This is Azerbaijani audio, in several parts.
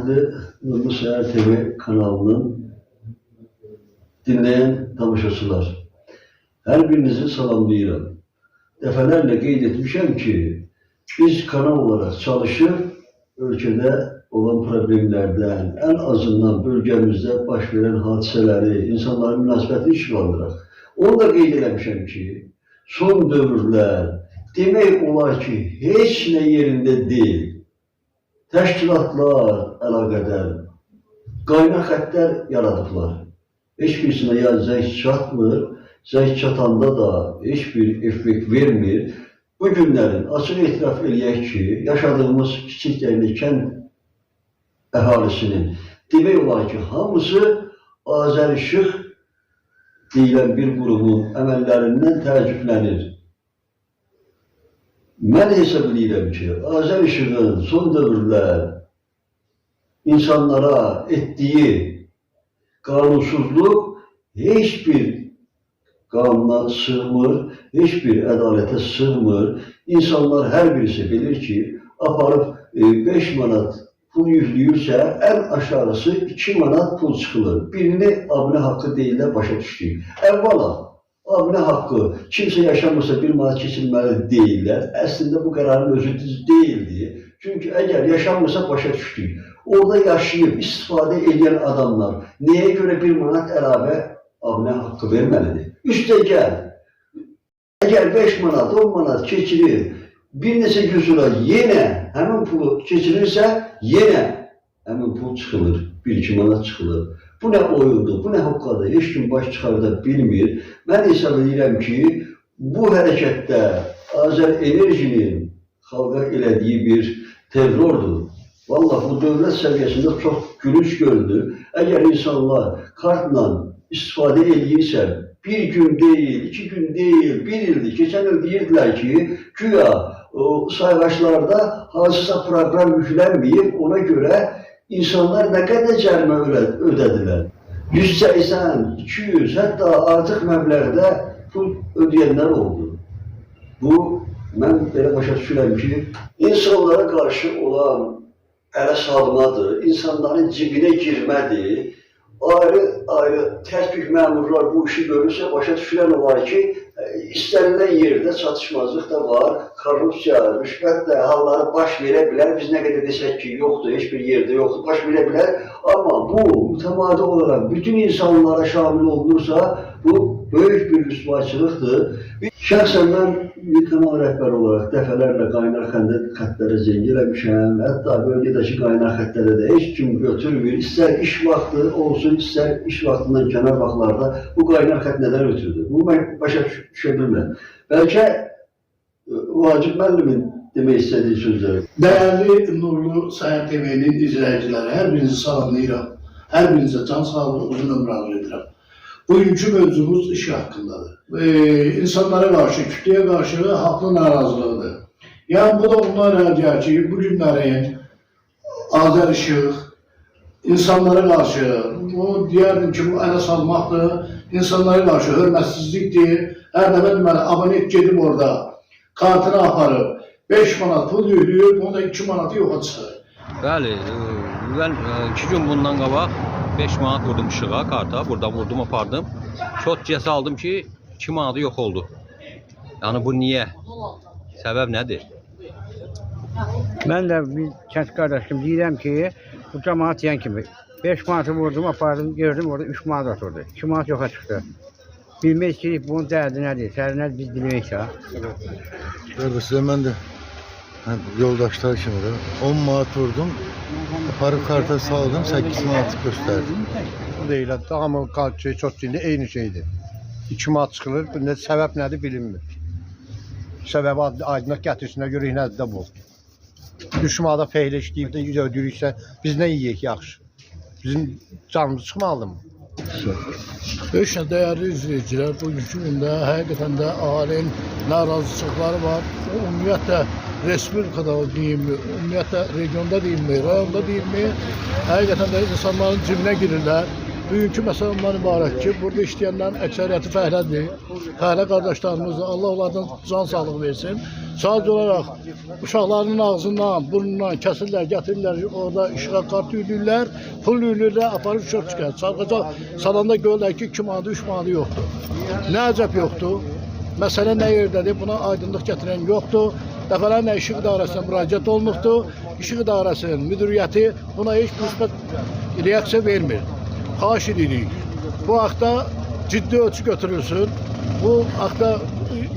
Hörmətli Nurlu Səhər TV kanalının dinleyen tamaşaçılar, her birinizi salamlayıram. Dəfələrlə qeyd etmişəm ki, biz kanal olarak çalışıp ülkede olan problemlerden, en azından bölgemizde baş veren hadiseleri, insanların münasibətini işıqlandıraq. Onu da qeyd eləmişəm ki, son dövrlər demək olar ki, heç nə yerində deyil. Təşkilatlar əlaqədar qaynaq xəttlər yaradıblar. Heç birisinə ya zəng çatmır, zəng çatanda da heç bir effekt vermir. Bu günlərin açıq etiraf eləyək ki, yaşadığımız kiçik dəyərli kənd əhalisinin demək olar ki, hamısı Azərişıq deyilən bir qurumun əməllərindən təəccüblənir. Mən hesab edirəm ki, Azərişığın son dövrlər insanlara etdiyi qanunsuzluq heç bir qanuna sığmır, heç bir ədalətə sığmır. İnsanlar hər birisi bilir ki, aparıb 5 manat pul yüklüyürsə, ən aşağısı 2 manat pul çıxılır. Birini abunə haqqı deyirlər, başa düşdük. Əvvəla, abunə haqqı kimsə yaşamırsa 1 manat keçilməli deyirlər. Əslində bu qərarın özü düz deyildi. Çünki əgər yaşamırsa başa düşdük. Orada yaşayıb istifadə edən adamlar nəyə görə 1 manat əlavə abunə haqqı verməlidir? Üstəgəl, əgər 5 manat, 10 manat keçirir, bir neçə gün sonra yenə həmin pulu keçirirsə, yenə həmin pul çıxılır, 1-2 manat çıxılır. Bu nə oyundur, bu nə hoqqadır, heç kim baş çıxarda bilmir. Mən hesab edirəm ki, bu hərəkətdə Azərenerjinin xalqa elədiyi bir terrordur. Vallahi bu dövlət səviyyəsində çox gülünç göründü. Əgər insanlar kartla istifadə edirsə, bir gün deyil, 2 gün deyil, 1 ildir. Keçən il deyirdilər ki, güya sayğaçlarda hansısa proqram yüklənməyib, ona görə insanlar nə qədər cərimə ödədilər. 180, 200, hətta artıq məbləğdə pul ödəyənlər oldu. Bu, mən belə başa düşürəm ki, insanlara qarşı olan ələ salmadır, insanların cibinə girmədir. Ayrı təşkil məmurlar bu işi görürsə, başa düşülən olar ki, istənilən yerdə çatışmazlıq da var, korrupsiya, rüşvət də halları baş verə bilər. Biz nə qədər desək ki, yoxdur, heç bir yerdə yoxdur, baş verə bilər. Amma bu, mütəmadi olaraq bütün insanlara şamil olunursa, bu böyük bir rüsvayçılıqdır. Şəxsən mən bir kanal rəhbəri olaraq dəfələrlə qaynaq xəttlərə zəng eləmişəm. Hətta bölgədəki qaynaq xəttlərə də heç kim götürmür. İstər iş vaxtı olsun, istər iş vaxtından kənar vaxtlarda bu qaynaq xətt nədən ötürdür? Bunu mən başa düşə bilmirəm. Bəlkə Vacib müəllimin demək istədiyi sözləri. Dəyərli Nurlu Səhər TV-nin izləyiciləri, hər birinizi salamlayıram. Hər birinizə can sağlığı, uzun ömür arzu edirəm. Bugünkü mövzumuz iş haqqındadır. İnsanlara qarşı, kütləyə qarşı haqlı narazılığıdır. Yəni, bu da onlara gəlir ki, bu günlərin Azərişıq insanlara qarşı, bu deyərdim ki, bu ələ salmaqdır, insanlara qarşı hörmətsizlikdir. Hər dəfə deməli, abonet gedib orada, kartını aparıb, 5 manat pul yüklüyüb, onda 2 manatı yoxa çıxır. Bəli, mən 2 gün bundan qabaq 5 manat vurdum işığa, karta, burada vurdum, apardım. Çok cəsə aldım ki, 2 manatı yox oldu. Yəni bu niyə? Səbəb nədir? Mən də bir kənd qardaşım deyirəm ki, bu cəmaat deyən kimi 5 manatı vurdum, apardım, gördüm orada 3 manat oturdu. 2 manat yoxa çıxdı. Bilmək ki, bunun dərdi nədir, səri nədir biz bilməyik ya. Sizə mən də yoldaşlar kimi də 10 manat vurdum, aparıb karta saldım, 8 manatı göstərdim. Deyil, hamı şey çox deyildi, eyni şeydir. 2 manat çıxılır, bunda səbəb nədir bilinmir. Səbəbi aydınlıq gətirsinə görə nədir də bu. 3 manata feylə işləyib də 100 ödürüksə, biz nə yiyək yaxşı? Bizim canımız çıxmalıdır mı? Böyüklə dəyərli izləyicilər, bugünkü gündə həqiqətən də ahalinin narazıçılıqları var. Ümumiyyətlə, respublikada deyilmir, ümumiyyətlə regionda deyilmir, rayonda deyilmir. Həqiqətən də insanların cibinə girirlər. bugünkü məsələ ondan ibarət ki, burada işləyənlərin əksəriyyəti fəhlədir. Fəhlə qardaşlarımızdır. Allah onlardan can sağlığı versin. Sadəcə olaraq uşaqlarının ağzından, burnundan kəsirlər, gətirirlər, orada işığa kart yüklürlər, pul yüklürlər, aparıb uşaq çıxar. Sarğaca salanda görürlər ki, 2 manatı, 3 manatı yoxdur. Nə əcəb yoxdur? Məsələ nə yerdədir? Buna aydınlıq gətirən yoxdur. Dəfələrlə İşıq İdarəsinə müraciət olunubdur. İşıq İdarəsinin müdiriyyəti buna heç müsbət reaksiya vermir. Xahiş edirik. Bu haqda ciddi ölçü götürülsün. Bu haqda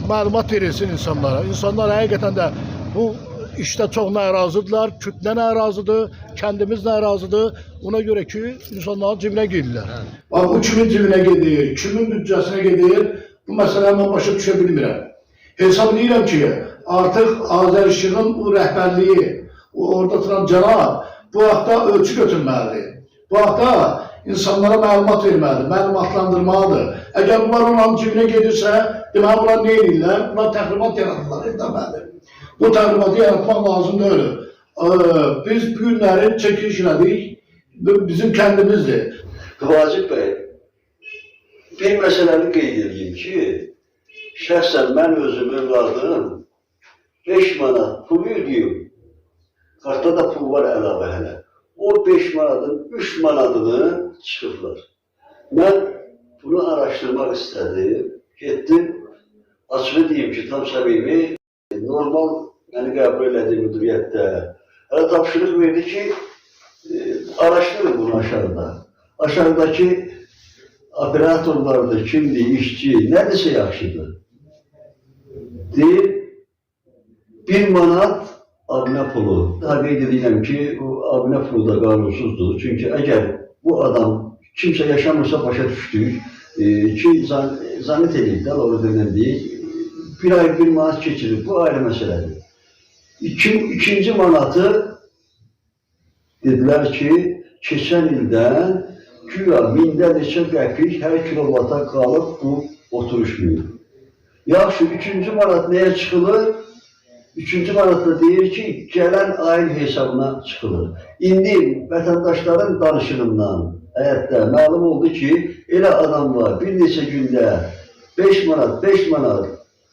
məlumat verilsin insanlara. İnsanlar həqiqətən də bu işdə çox narazıdırlar. Kütlə narazıdır, kəndimiz narazıdır. Ona görə ki, insanların cibinə gedirlər. Bu kimin cibinə gedir, kimin büdcəsinə gedir? Bu məsələni mən başa düşə bilmirəm. Hesab edirəm ki, artıq Azərişığın bu rəhbərliyi, orada tutan cənab bu haqda ölçü götürməlidir. Bu haqda insanlara məlumat verməlidir, məlumatlandırmalıdır. Əgər bunlar onların cibinə gedirsə, deməli bunlar nə edirlər? Bunlar təxribat yaratırlar, deməlidir. Bu təxribatı yaratmaq lazım deyil. Biz bu günləri çəkiliş elədik, bizim kəndimizdir. Vacib bəy, bir məsələni qeyd edeyim ki, şəxsən mən özüm övladım 5 manat pul ödəyim. Kartda da pul var əlavə hələ. O 5 manatın 3 manatını çıxıblar. Mən bunu araşdırmaq istədim. Getdim, açığı deyim ki, tam səmimi, normal məni qəbul elədi müdiriyyətdə. Hələ tapşırıq verdi ki, araşdırın bunu aşağıda. Aşağıdakı operatorlardır, kimdir, işçi, nədirsə yaxşıdır. Deyir, 1 manat abunə pulu. Daha qeyd edirəm ki, o abunə pulu da qanunsuzdur. Çünki əgər bu adam kimsə yaşamırsa başa düşdük ki, zannət edib də, orada deyil, bir ay 1 manat keçirir, bu ayrı məsələdir. İkinci manatı dedilər ki, keçən ildən güya 1000-də neçə qəpik hər kilovata qalıb bu oturuşmuyor. Yaxşı, 3-cü manat nəyə çıxılır? 3-cü manatda deyir ki, gələn ayın hesabına çıxılır. İndi vətəndaşların danışığından həyətdə məlum oldu ki, elə adamlar bir neçə gündə 5 manat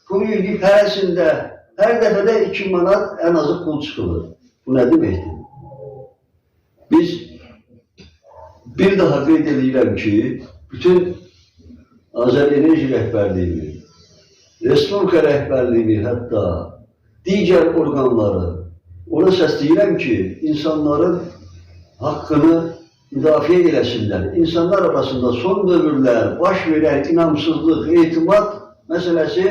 pul yürüyüb hərəsində hər dəfədə 2 manat ən azı pul çıxılır. Bu nə deməkdir? Biz bir daha qeyd edirəm ki, bütün Azərenerji rəhbərliyini, Respublika rəhbərliyini, hətta digər orqanları ona səsləyirəm ki, insanların haqqını müdafiə eləsinlər. İnsanlar arasında son dövrlər baş verən inamsızlıq, etimad məsələsi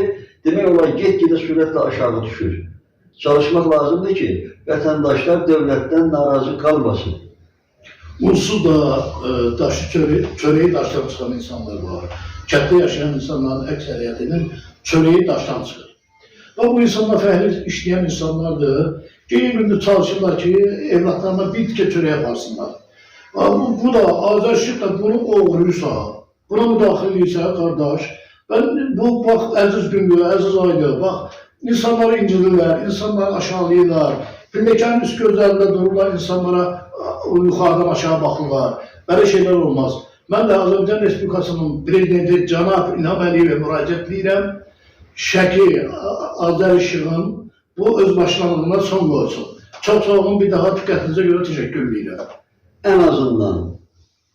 demək olar get-gedə sürətlə aşağı düşür. Çalışmaq lazımdır ki, vətəndaşlar dövlətdən narazı qalmasın. Unsuz da çöreği daşdan çıxan insanlar var. Kənddə yaşayan insanların əksəriyyətinin çöreği daşdan çıxır. Və bu insanlar fəhli işləyən insanlardır. Gecə-gündüz çalışırlar ki, evlatlarına bir tikə çörək yaparsınlar. Bu da Azərişıq da bunu oğruysa, buna müdaxil edirsə, qardaş, bu bax, əziz gündür, əziz aydır, bax, insanları incidirlər, insanları aşağılayırlar, pilləkənin üst gözlərində dururlar, insanlara yuxarıdan aşağı baxırlar. Belə şeylər olmaz. Mən də Azərbaycan Respublikasının prezidenti Cənab İlham Əliyevə müraciət edirəm. Şəki Azərişığın bu özbaşınalığına son qoysun. Çox sağ olun, bir daha diqqətinizə görə təşəkkür edirəm. Ən azından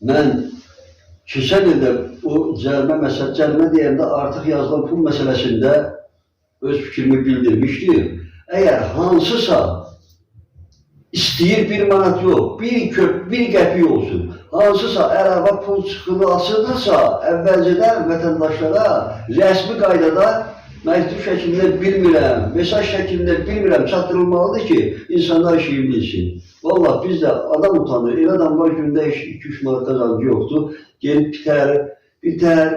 mən keçən ildə o cərimə deyəndə artıq yazılan pul məsələsində öz fikrimi bildirmişdim. Əgər hansısa istəyir 1 manat yox, bir qəpik olsun, hansısa əlavə pul çıxılsıdırsa, əvvəlcədən vətəndaşlara rəsmi qaydada məktub şəklində bilmirəm, mesaj şəklində bilmirəm, çatdırılmalıdır ki, insanlar işi bilsin. Vallahi biz də adam utanır, elə adam var gündə 2-3 manat qazancı yoxdur, gelib bitər,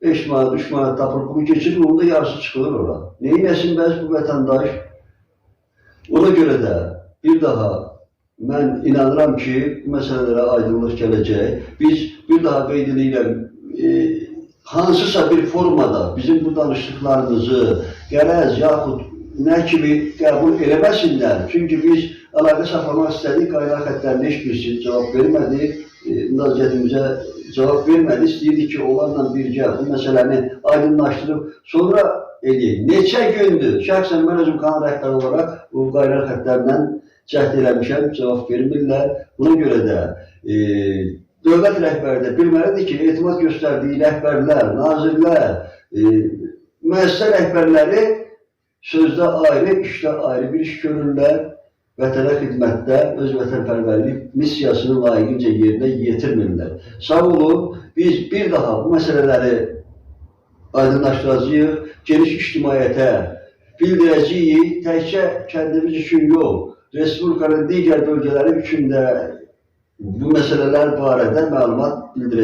5 manat, 3 manat tapır, pulu keçirir, onda yarısı çıxılır ora. Neyləsin bəs bu vətəndaş? Ona görə də bir daha mən inanıram ki, bu məsələlərə aydınlıq gələcək. Biz bir daha qeyd edirəm, hansısa bir formada bizim bu danışdıqlarımızı qərəz yaxud nə kimi qəbul eləməsinlər. Çünki biz əlaqə saxlamaq istədik, qaynar xətlərində heç birisi cavab vermədi, müraciətimizə cavab vermədi. İstəyirdi ki, onlarla birgə bu məsələni aydınlaşdırıb sonra edeyim. Neçə gündür, şəxsən mən özüm kanal rəhbəri olaraq bu qaynar xətlərlə cəhd eləmişəm, cavab vermirlər. Buna görə də dövlət rəhbəri də bilməlidir ki, etimad göstərdiyi rəhbərlər, nazirlər, müəssisə rəhbərləri sözdə ayrı, işdə ayrı bir iş görürlər. Vətənə xidmətdə öz vətənpərvərlik missiyasını layiqincə yerinə yetirmirlər. Sağ olun, biz bir daha bu məsələləri aydınlaşdıracağıq, geniş ictimaiyyətə bildirəcəyik, təkcə kəndimiz üçün yox, Respublikanın digər bölgələri üçün də bu məsələlər barədə məlumat bildirəcəyik.